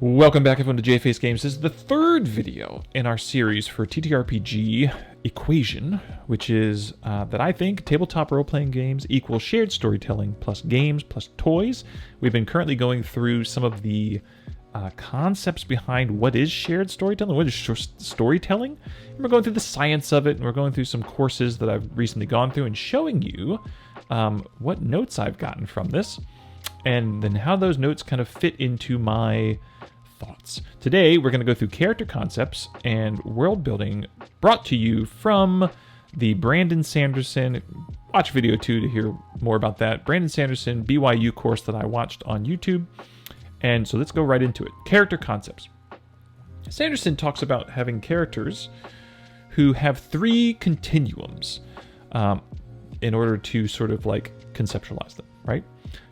Welcome back everyone to Jface Games. This is the third video in our series for TTRPG Equation, which is that I think tabletop role-playing games equal shared storytelling plus games plus toys. We've been currently going through some of the concepts behind what is shared storytelling, what is storytelling, and we're going through the science of it, and we're going through some courses that I've recently gone through and showing you what notes I've gotten from this, and then how those notes kind of fit into my thoughts. Today, we're going to go through character concepts and world building brought to you from the Brandon Sanderson, watch video 2 to hear more about that, Brandon Sanderson BYU course that I watched on YouTube. And so let's go right into it. Character concepts. Sanderson talks about having characters who have 3 continuums in order to sort of like conceptualize them, right?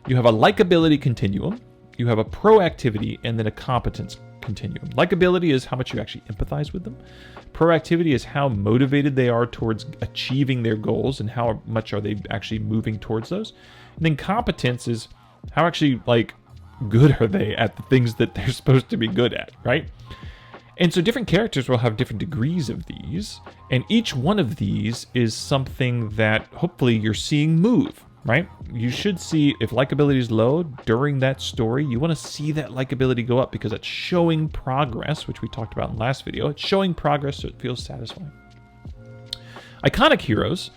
You have a likability continuum, you have a proactivity, and then a competence continuum. Likability is how much you actually empathize with them. Proactivity is how motivated they are towards achieving their goals and how much are they actually moving towards those. And then competence is how actually like good are they at the things that they're supposed to be good at, right? And so different characters will have different degrees of these, and each one of these is something that hopefully you're seeing move, right? You should see if likability is low during that story, you want to see that likability go up because it's showing progress, which we talked about in the last video. It's showing progress so it feels satisfying. Iconic heroes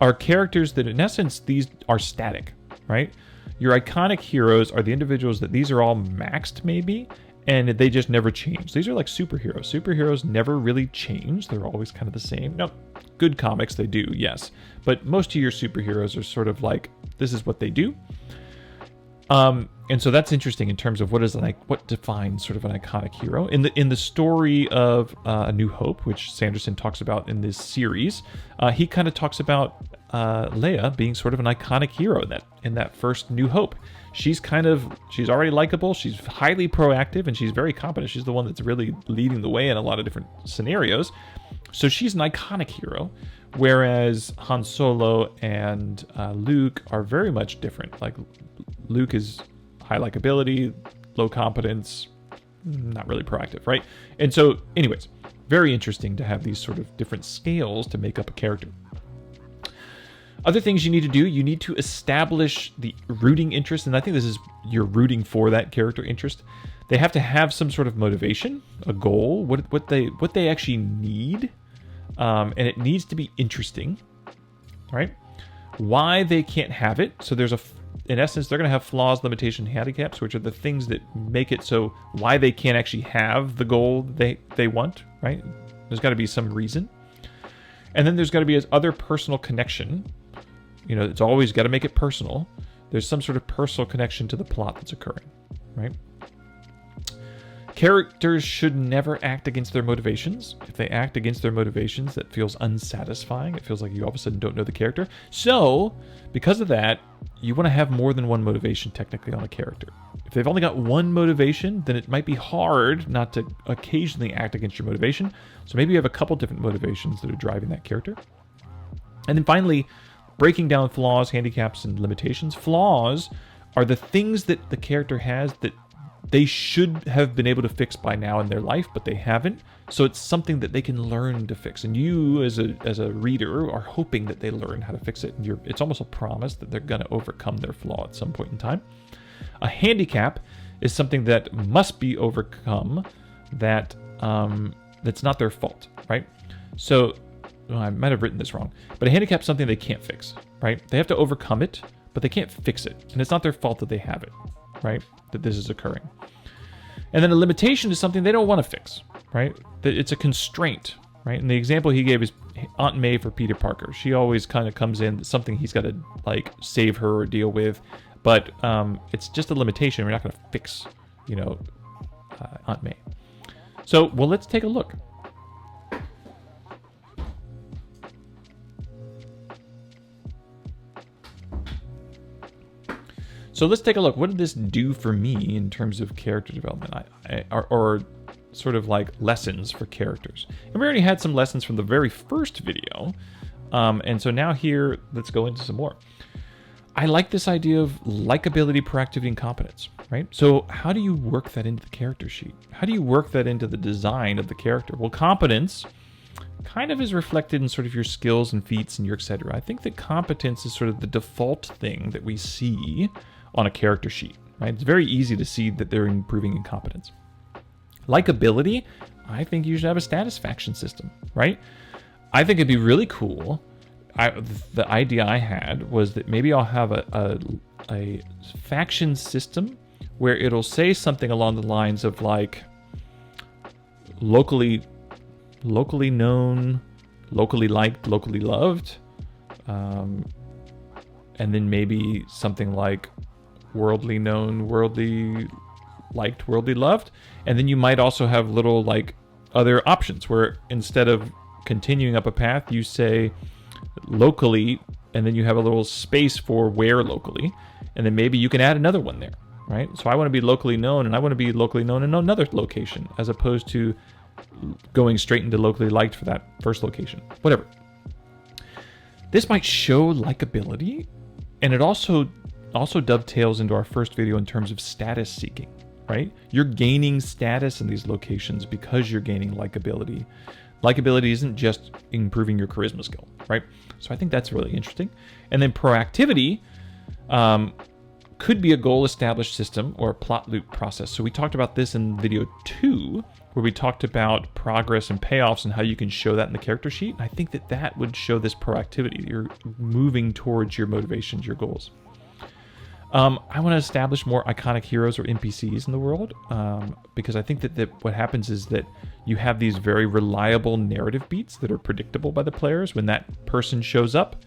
are characters that in essence, these are static, right? Your iconic heroes are the individuals that these are all maxed maybe, and they just never change. These are like superheroes. Superheroes never really change. They're always kind of the same. No, good comics, they do, yes. But most of your superheroes are sort of like, this is what they do. And so that's interesting in terms of what defines sort of an iconic hero. In the story of A New Hope, which Sanderson talks about in this series, he kind of talks about Leia being sort of an iconic hero in that first New Hope. She's already likable, she's highly proactive, and she's very competent. She's the one that's really leading the way in a lot of different scenarios. So she's an iconic hero, whereas Han Solo and Luke are very much different. Like Luke is high likability, low competence, not really proactive, right? And so anyways, very interesting to have these sort of different scales to make up a character. Other things you need to do, you need to establish the rooting interest, and I think this is you're rooting for that character interest. They have to have some sort of motivation, a goal, what they actually need, and it needs to be interesting, right? Why they can't have it. So in essence, they're going to have flaws, limitations, handicaps, which are the things that make it so why they can't actually have the goal they want, right? There's got to be some reason. And then there's got to be this other personal connection. You know, it's always got to make it personal. There's some sort of personal connection to the plot that's occurring, right? Characters should never act against their motivations. If they act against their motivations, that feels unsatisfying. It feels like you all of a sudden don't know the character. So, because of that, you want to have more than one motivation technically on a character. If they've only got one motivation, then it might be hard not to occasionally act against your motivation. So maybe you have a couple different motivations that are driving that character. And then finally, breaking down flaws, handicaps, and limitations. Flaws are the things that the character has that they should have been able to fix by now in their life, but they haven't. So it's something that they can learn to fix. And you, as a reader, are hoping that they learn how to fix it. And it's almost a promise that they're going to overcome their flaw at some point in time. A handicap is something that must be overcome that's not their fault, right? So I might have written this wrong, but a handicap is something they can't fix, right? They have to overcome it, but they can't fix it. And it's not their fault that they have it, right? That this is occurring. And then a limitation is something they don't want to fix, right? That it's a constraint, right? And the example he gave is Aunt May for Peter Parker. She always kind of comes in, something he's got to like save her or deal with, but it's just a limitation. We're not going to fix, Aunt May. So, well, let's take a look. So let's take a look. What did this do for me in terms of character development, or sort of like lessons for characters? And we already had some lessons from the very first video, and so now here, let's go into some more. I like this idea of likability, proactivity, and competence, right? So how do you work that into the character sheet? How do you work that into the design of the character? Well, competence kind of is reflected in sort of your skills and feats and your etc. I think that competence is sort of the default thing that we see on a character sheet, right? It's very easy to see that they're improving in competence. Likability, I think you should have a status faction system, right? I think it'd be really cool. The idea I had was that maybe I'll have a faction system where it'll say something along the lines of like locally known, locally liked, locally loved, and then maybe something like worldly known, worldly liked, worldly loved, and then you might also have little like other options where instead of continuing up a path, you say locally, and then you have a little space for where locally, and then maybe you can add another one there, right? So I want to be locally known, and I want to be locally known in another location, as opposed to going straight into locally liked for that first location, whatever. This might show likability, and it also dovetails into our first video in terms of status seeking, right? You're gaining status in these locations because you're gaining likability. Likability isn't just improving your charisma skill, right? So I think that's really interesting. And then proactivity could be a goal-established system or a plot loop process. So we talked about this in video 2, where we talked about progress and payoffs and how you can show that in the character sheet. And I think that that would show this proactivity. You're moving towards your motivations, your goals. I want to establish more iconic heroes or NPCs in the world, because I think that what happens is that you have these very reliable narrative beats that are predictable by the players. When that person shows up,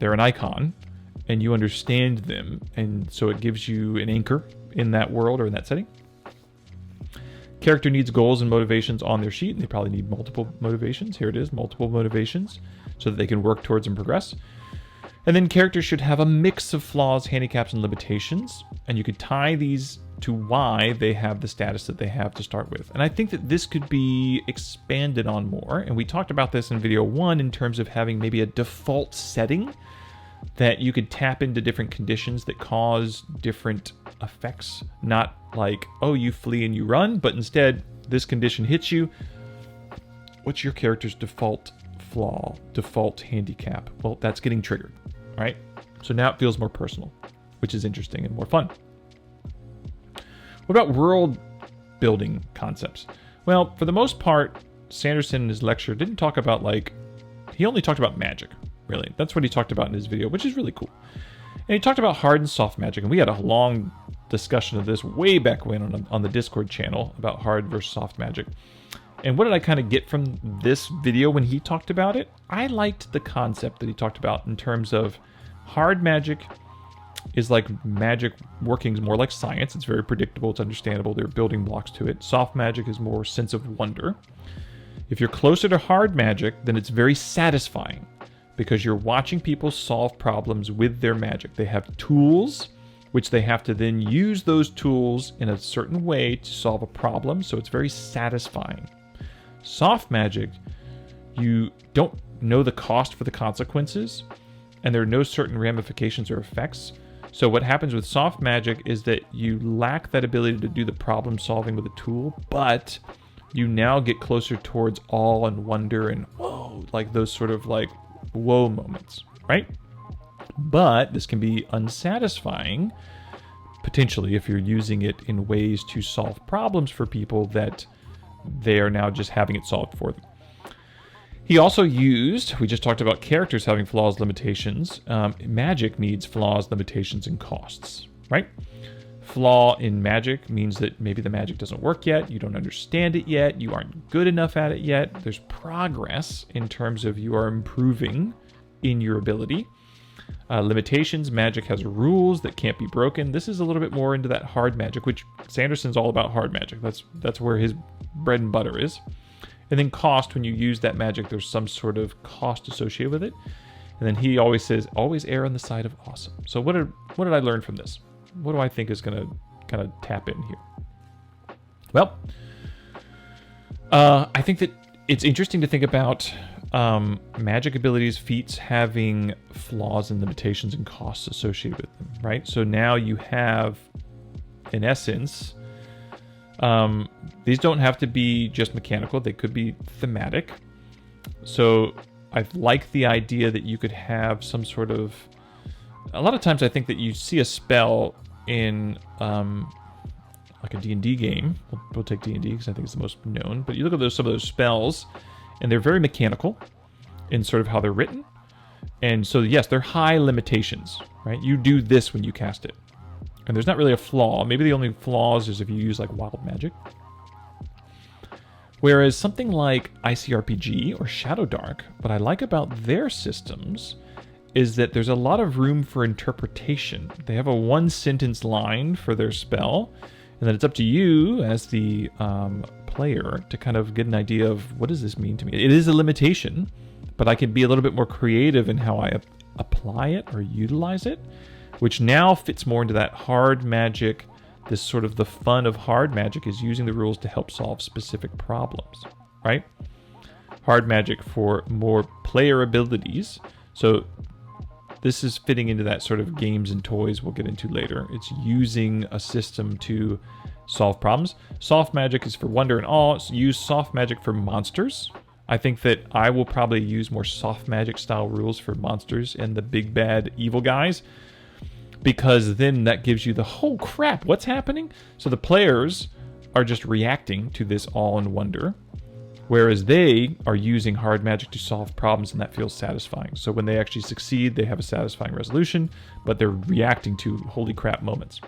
they're an icon, and you understand them, and so it gives you an anchor in that world or in that setting. Character needs goals and motivations on their sheet, and they probably need multiple motivations. Here it is, multiple motivations, so that they can work towards and progress. And then characters should have a mix of flaws, handicaps, and limitations, and you could tie these to why they have the status that they have to start with. And I think that this could be expanded on more, and we talked about this in video 1 in terms of having maybe a default setting that you could tap into different conditions that cause different effects. Not like, oh, you flee and you run, but instead this condition hits you. What's your character's default flaw, default handicap? Well, that's getting triggered, right? So now it feels more personal, which is interesting and more fun. What about world building concepts? Well, for the most part, Sanderson in his lecture didn't talk about he only talked about magic, really. That's what he talked about in his video, which is really cool. And he talked about hard and soft magic, and we had a long discussion of this way back when on the Discord channel about hard versus soft magic. And what did I kind of get from this video when he talked about it? I liked the concept that he talked about in terms of hard magic is like magic working more like science. It's very predictable, it's understandable, there are building blocks to it. Soft magic is more sense of wonder. If you're closer to hard magic, then it's very satisfying because you're watching people solve problems with their magic. They have tools, which they have to then use those tools in a certain way to solve a problem, so it's very satisfying. Soft magic, you don't know the cost for the consequences, and there are no certain ramifications or effects. So what happens with soft magic is that you lack that ability to do the problem solving with a tool, but you now get closer towards awe and wonder and whoa, like those sort of like whoa moments, right? But this can be unsatisfying, potentially, if you're using it in ways to solve problems for people that they are now just having it solved for them. He also used, we just talked about characters having flaws, limitations. Magic needs flaws, limitations, and costs, right? Flaw in magic means that maybe the magic doesn't work yet, you don't understand it yet, you aren't good enough at it yet. There's progress in terms of you are improving in your ability. Limitations, magic has rules that can't be broken. This is a little bit more into that hard magic, which Sanderson's all about hard magic. That's where his bread and butter is. And then cost, when you use that magic, there's some sort of cost associated with it. And then he always says, always err on the side of awesome. So what did I learn from this? What do I think is going to kind of tap in here? Well, I think that it's interesting to think about magic abilities, feats having flaws and limitations and costs associated with them, right? So now you have, in essence, these don't have to be just mechanical. They could be thematic. So I like the idea that you could have some sort of... A lot of times I think that you see a spell in like a D&D game. We'll take D&D because I think it's the most known. But you look at some of those spells, and they're very mechanical in sort of how they're written. And so, yes, they're high limitations, right? You do this when you cast it. And there's not really a flaw. Maybe the only flaws is if you use like wild magic. Whereas something like ICRPG or Shadow Dark, what I like about their systems is that there's a lot of room for interpretation. They have a one-sentence line for their spell, and then it's up to you as the player to kind of get an idea of what does this mean to me. It is a limitation, but I can be a little bit more creative in how I apply it or utilize it, which now fits more into that hard magic. This sort of the fun of hard magic is using the rules to help solve specific problems, right? Hard magic for more player abilities. So this is fitting into that sort of games and toys we'll get into later. It's using a system to solve problems. Soft magic is for wonder and awe. So use soft magic for monsters. I think that I will probably use more soft magic style rules for monsters and the big bad evil guys, because then that gives you the whole crap, what's happening? So the players are just reacting to this awe and wonder, whereas they are using hard magic to solve problems, and that feels satisfying. So when they actually succeed, they have a satisfying resolution, but they're reacting to holy crap moments.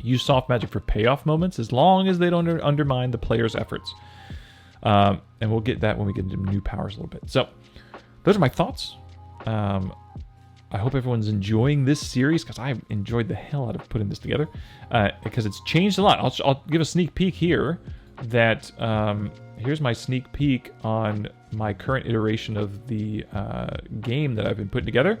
Use soft magic for payoff moments as long as they don't undermine the player's efforts. And we'll get that when we get into new powers a little bit. So those are my thoughts. I hope everyone's enjoying this series, because I enjoyed the hell out of putting this together, because it's changed a lot. I'll give a sneak peek here that here's my sneak peek on my current iteration of the game that I've been putting together.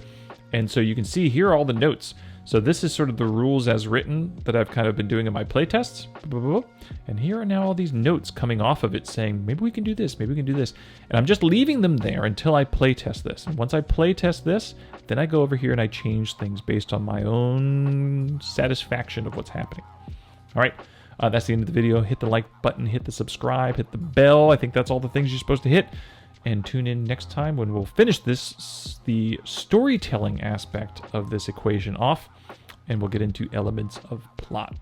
And so you can see here are all the notes. So this is sort of the rules as written that I've kind of been doing in my playtests. And here are now all these notes coming off of it saying, maybe we can do this, maybe we can do this. And I'm just leaving them there until I playtest this. And once I playtest this, then I go over here and I change things based on my own satisfaction of what's happening. All right, that's the end of the video. Hit the like button, hit the subscribe, hit the bell. I think that's all the things you're supposed to hit. And tune in next time when we'll finish the storytelling aspect of this equation off, and we'll get into elements of plot.